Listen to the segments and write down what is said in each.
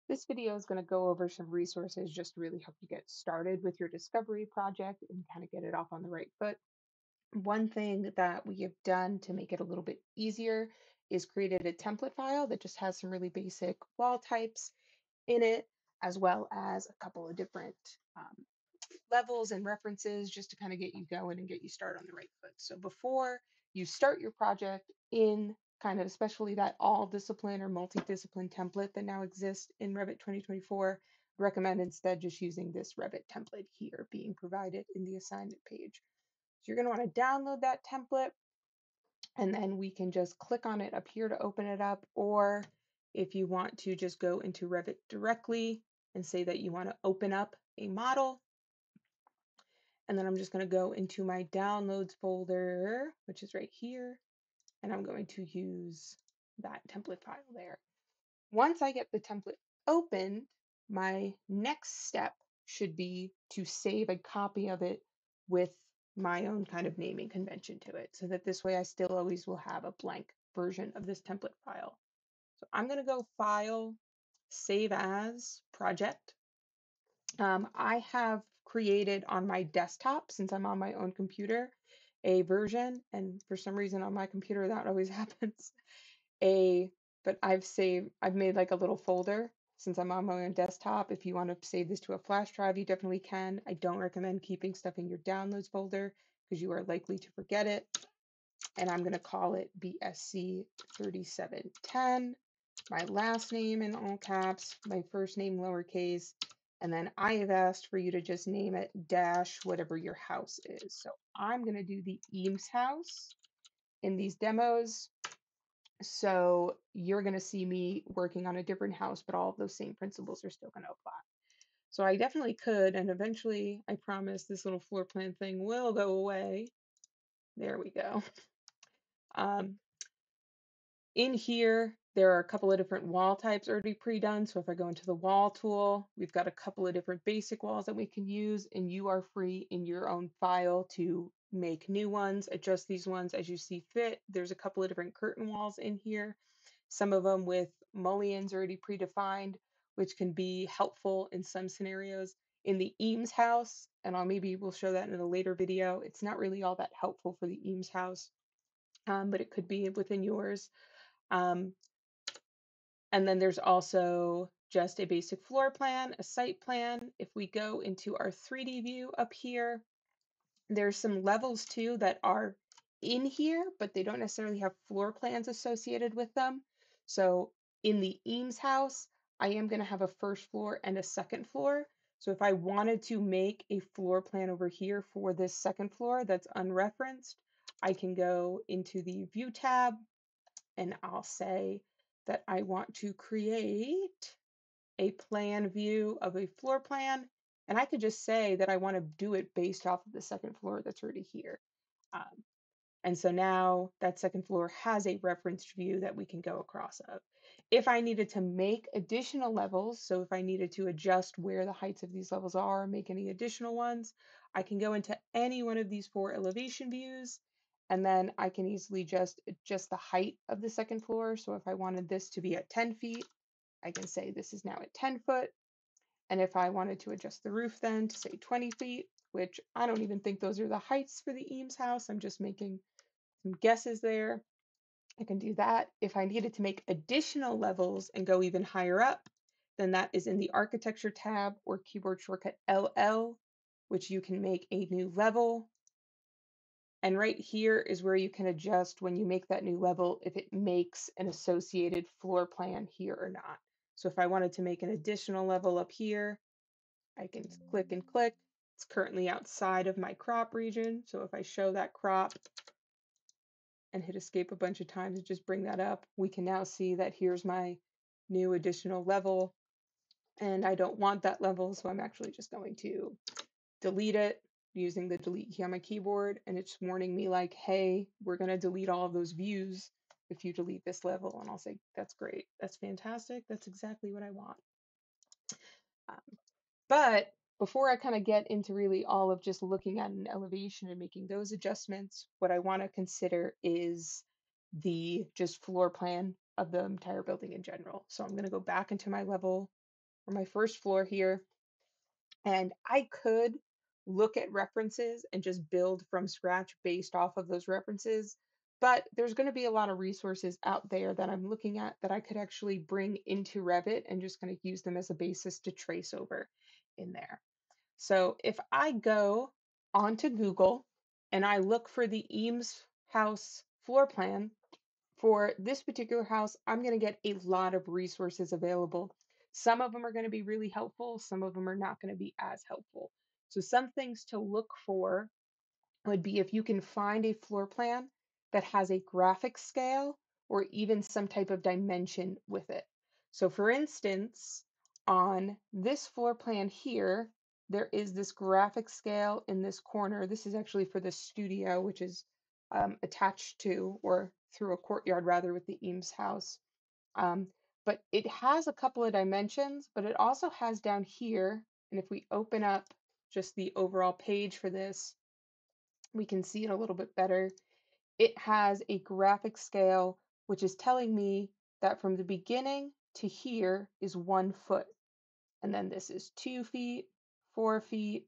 This video is going to go over some resources just to really help you get started with your discovery project and kind of get it off on the right foot. One thing that we have done to make it a little bit easier is created a template file that just has some really basic wall types in it, as well as a couple of different levels and references just to kind of get you going and get you started on the right foot. So before you start your project in kind of especially that all discipline or multidiscipline template that now exists in Revit 2024, recommend instead just using this Revit template here being provided in the assignment page. So you're going to want to download that template and then we can just click on it up here to open it up, or if you want to just go into Revit directly and say that you want to open up a model, and then I'm just going to go into my downloads folder, which is right here, and I'm going to use that template file there. Once I get the template open, my next step should be to save a copy of it with my own kind of naming convention to it, so that this way I still always will have a blank version of this template file. So I'm going to go File, Save As, Project. I have created on my desktop, since I'm on my own computer, a version, and for some reason on my computer that always happens, but I've made like a little folder since I'm on my own desktop. If you want to save this to a flash drive, you definitely can. I don't recommend keeping stuff in your downloads folder because you are likely to forget it. And I'm going to call it BSC3710. My last name in all caps, my first name lowercase, and then I have asked for you to just name it dash whatever your house is. So I'm going to do the Eames house in these demos. So you're going to see me working on a different house, but all of those same principles are still going to apply. So I definitely could, and eventually I promise this little floor plan thing will go away. There we go. In here, there are a couple of different wall types already pre-done. So if I go into the wall tool, we've got a couple of different basic walls that we can use, and you are free in your own file to make new ones, adjust these ones as you see fit. There's a couple of different curtain walls in here, some of them with mullions already predefined, which can be helpful in some scenarios. In the Eames house, and maybe we'll show that in a later video, it's not really all that helpful for the Eames house, but it could be within yours. Um, and then there's also just a basic floor plan, a site plan. If we go into our 3D view up here, there's some levels too that are in here, but they don't necessarily have floor plans associated with them. So in the Eames house, I am going to have a first floor and a second floor. So if I wanted to make a floor plan over here for this second floor that's unreferenced, I can go into the View tab and I'll say that I want to create a plan view of a floor plan. And I could just say that I want to do it based off of the second floor that's already here. Um, and so now that second floor has a referenced view that we can go across of. If I needed to make additional levels, so if I needed to adjust where the heights of these levels are, make any additional ones, I can go into any one of these 4 elevation views, and then I can easily just adjust the height of the second floor. So if I wanted this to be at 10 feet, I can say this is now at 10 foot. And if I wanted to adjust the roof then to say 20 feet, which I don't even think those are the heights for the Eames house, I'm just making some guesses there, I can do that. If I needed to make additional levels and go even higher up, then that is in the Architecture tab or keyboard shortcut LL, which you can make a new level. And right here is where you can adjust when you make that new level if it makes an associated floor plan here or not. So if I wanted to make an additional level up here, I can click and click. It's currently outside of my crop region. So if I show that crop and hit escape a bunch of times and just bring that up, we can now see that here's my new additional level. And I don't want that level, so I'm actually just going to delete it using the delete key on my keyboard. And it's warning me like, hey, we're going to delete all of those views if you delete this level. And I'll say, that's great. That's fantastic. That's exactly what I want. But before I kind of get into really all of just looking at an elevation and making those adjustments, what I want to consider is the just floor plan of the entire building in general. So I'm going to go back into my level or my first floor here, and I could look at references and just build from scratch based off of those references. But there's going to be a lot of resources out there that I'm looking at that I could actually bring into Revit and just kind of use them as a basis to trace over in there. So if I go onto Google and I look for the Eames house floor plan, for this particular house, I'm going to get a lot of resources available. Some of them are going to be really helpful, some of them are not going to be as helpful. So, some things to look for would be if you can find a floor plan that has a graphic scale or even some type of dimension with it. So, for instance, on this floor plan here, there is this graphic scale in this corner. This is actually for the studio, which is attached to or through a courtyard rather with the Eames house. Um, but it has a couple of dimensions, but it also has down here, and if we open up just the overall page for this, we can see it a little bit better. It has a graphic scale, which is telling me that from the beginning to here is 1 foot. And then this is 2 feet, 4 feet,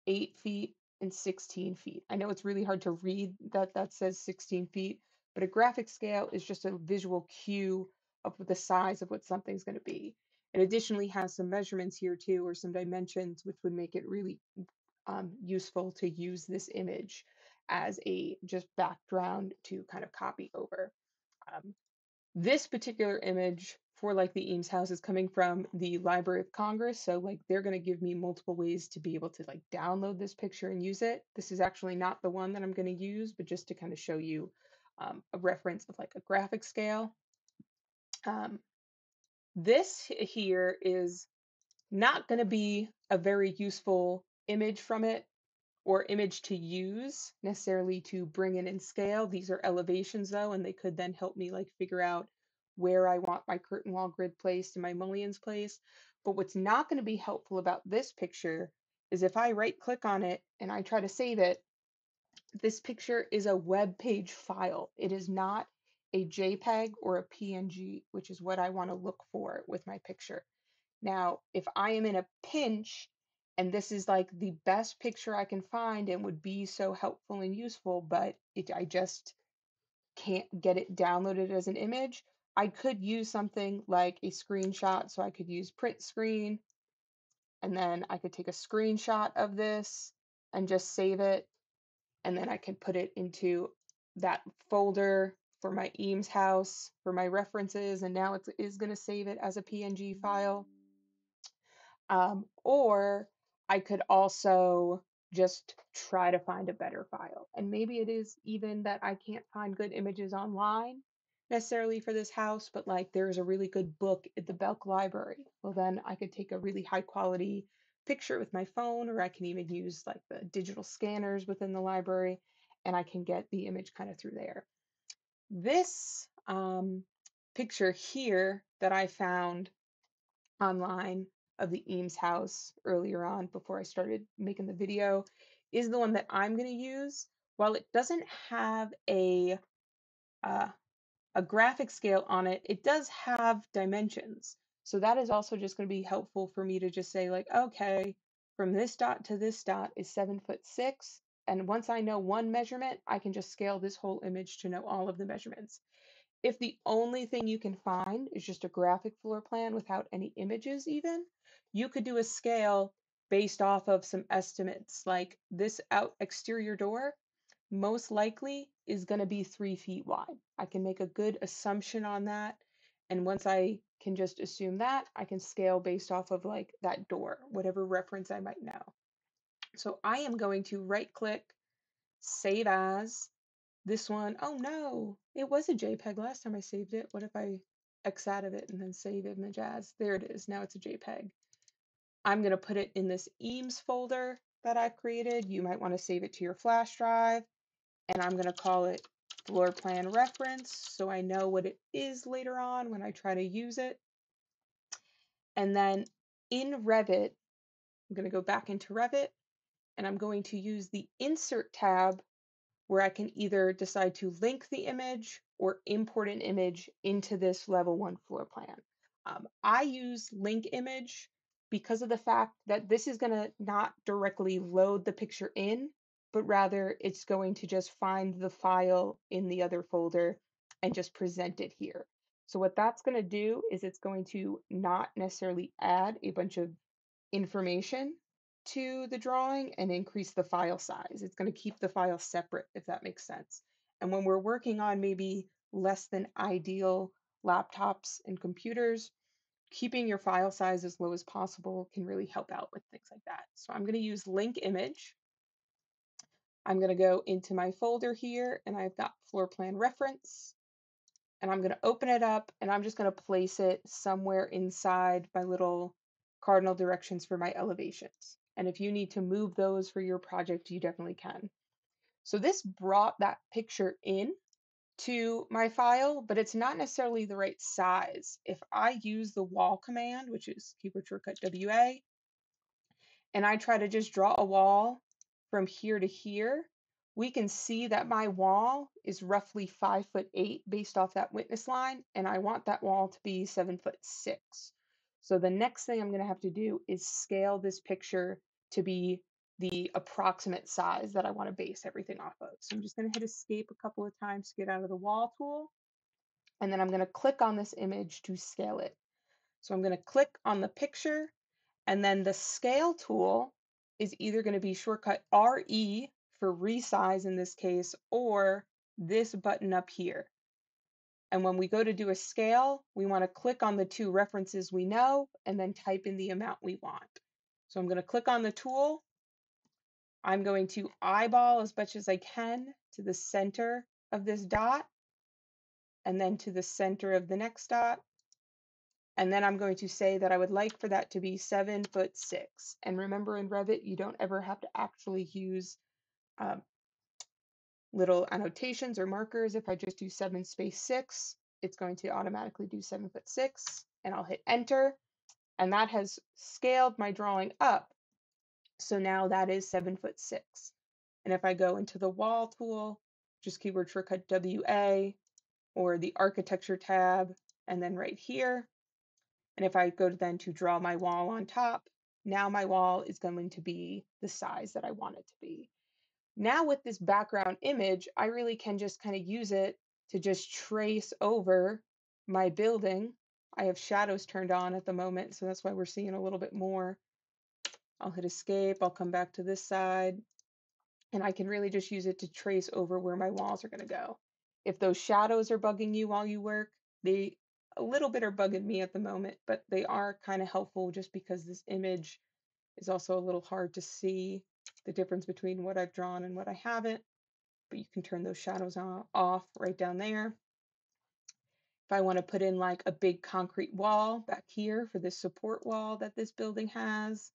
8 feet, and 16 feet. I know it's really hard to read that that says 16 feet, but a graphic scale is just a visual cue of the size of what something's going to be. It additionally has some measurements here too, or some dimensions, which would make it really useful to use this image as a just background to kind of copy over. Um, this particular image for like the Eames house is coming from the Library of Congress. So like they're going to give me multiple ways to be able to like download this picture and use it. This is actually not the one that I'm going to use, but just to kind of show you a reference of like a graphic scale. Um, this here is not going to be a very useful image from it or image to use necessarily to bring in scale. These are elevations though, and they could then help me like figure out where I want my curtain wall grid placed and my mullions placed. But what's not going to be helpful about this picture is if I right click on it and I try to save it, this picture is a web page file. It is not a JPEG or a PNG, which is what I want to look for with my picture. Now, if I am in a pinch and this is like the best picture I can find and would be so helpful and useful, but I just can't get it downloaded as an image, I could use something like a screenshot. So I could use print screen, and then I could take a screenshot of this and just save it. And then I can put it into that folder for my Eames house for my references. And now it is going to save it as a PNG file. Or I could also just try to find a better file. And maybe it is even that I can't find good images online necessarily for this house, but like there's a really good book at the Belk Library. Well, then I could take a really high quality picture with my phone, or I can even use like the digital scanners within the library, and I can get the image kind of through there. This picture here that I found online of the Eames house earlier on before I started making the video is the one that I'm going to use. While it doesn't have uh, a graphic scale on it, it does have dimensions. So that is also just going to be helpful for me to just say like, okay, from this dot to this dot is 7'6". And once I know one measurement, I can just scale this whole image to know all of the measurements. If the only thing you can find is just a graphic floor plan without any images even, you could do a scale based off of some estimates. Like this out exterior door most likely is going to be 3 feet wide. I can make a good assumption on that. And once I can just assume that, I can scale based off of like that door, whatever reference I might know. So I am going to right click, save as, this one. Oh no, it was a JPEG last time I saved it. What if I X out of it and then save image as? There it is. Now it's a JPEG. I'm going to put it in this Eames folder that I've created. You might want to save it to your flash drive. And I'm going to call it floor plan reference so I know what it is later on when I try to use it. And then in Revit, I'm going to go back into Revit and I'm going to use the Insert tab where I can either decide to link the image or import an image into this level 1 floor plan. I use link image because of the fact that this is going to not directly load the picture in, but rather it's going to just find the file in the other folder and just present it here. So what that's going to do is it's going to not necessarily add a bunch of information to the drawing and increase the file size. It's going to keep the file separate, if that makes sense. And when we're working on maybe less than ideal laptops and computers, keeping your file size as low as possible can really help out with things like that. So I'm going to use link image. I'm going to go into my folder here and I've got floor plan reference, and I'm going to open it up and I'm just going to place it somewhere inside my little cardinal directions for my elevations. And if you need to move those for your project, you definitely can. So this brought that picture in to my file, but it's not necessarily the right size. If I use the wall command, which is keyboard shortcut WA, and I try to just draw a wall from here to here, we can see that my wall is roughly 5'8" based off that witness line, and I want that wall to be 7'6". So the next thing I'm going to have to do is scale this picture to be the approximate size that I want to base everything off of. So I'm just going to hit escape a couple of times to get out of the wall tool, and then I'm going to click on this image to scale it. So I'm going to click on the picture, and then the scale tool is either going to be shortcut RE for resize in this case, or this button up here. And when we go to do a scale, we want to click on the two references we know and then type in the amount we want. So I'm going to click on the tool. I'm going to eyeball as much as I can to the center of this dot, and then to the center of the next dot. And then I'm going to say that I would like for that to be 7'6". And remember, in Revit, you don't ever have to actually use um, little annotations or markers. If I just do 7'6", it's going to automatically do 7'6", and I'll hit enter. And that has scaled my drawing up. So now that is 7'6". And if I go into the wall tool, just keyboard shortcut WA, or the architecture tab, and then right here, and if I go then to draw my wall on top, now my wall is going to be the size that I want it to be. Now with this background image, I really can just kind of use it to just trace over my building. I have shadows turned on at the moment, so that's why we're seeing a little bit more. I'll hit escape, I'll come back to this side, and I can really just use it to trace over where my walls are going to go. If those shadows are bugging you while you work, they a little bit are bugging me at the moment, but they are kind of helpful just because this image is also a little hard to see the difference between what I've drawn and what I haven't, but you can turn those shadows off right down there. If I want to put in like a big concrete wall back here for this support wall that this building has,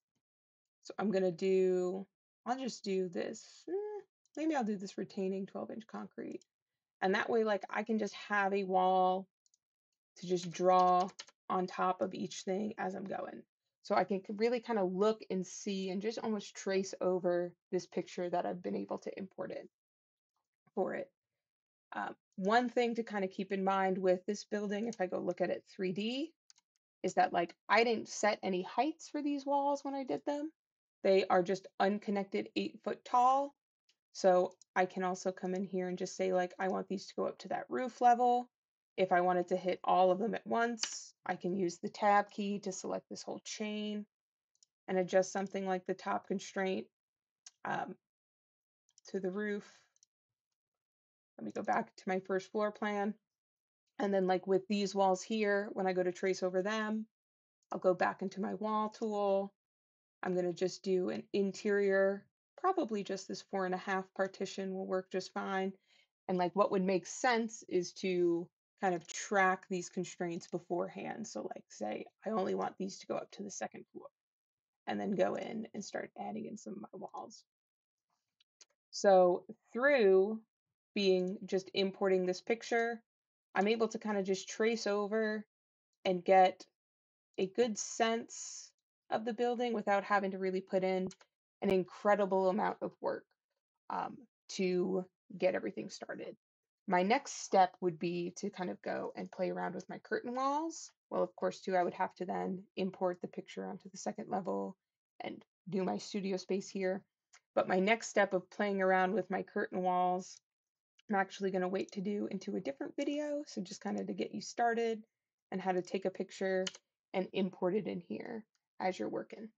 so I'm going to do, I'll just do this. Maybe I'll do this retaining 12-inch concrete. And that way, like, I can just have a wall to just draw on top of each thing as I'm going. So I can really kind of look and see and just almost trace over this picture that I've been able to import in for it. One thing to kind of keep in mind with this building, if I go look at it 3D, is that like I didn't set any heights for these walls when I did them. They are just unconnected 8-foot tall. So I can also come in here and just say like, I want these to go up to that roof level. If I wanted to hit all of them at once, I can use the tab key to select this whole chain and adjust something like the top constraint to the roof. Let me go back to my first floor plan. And then like with these walls here, when I go to trace over them, I'll go back into my wall tool. I'm going to just do an interior, probably just this 4.5 partition will work just fine. And like what would make sense is to kind of track these constraints beforehand. So like say, I only want these to go up to the second floor, and then go in and start adding in some of my walls. So through being just importing this picture, I'm able to kind of just trace over and get a good sense of the building without having to really put in an incredible amount of work to get everything started. My next step would be to kind of go and play around with my curtain walls. Well, of course, too, I would have to then import the picture onto the second level and do my studio space here. But my next step of playing around with my curtain walls, I'm actually going to wait to do into a different video. So just kind of to get you started and how to take a picture and import it in here as you're working.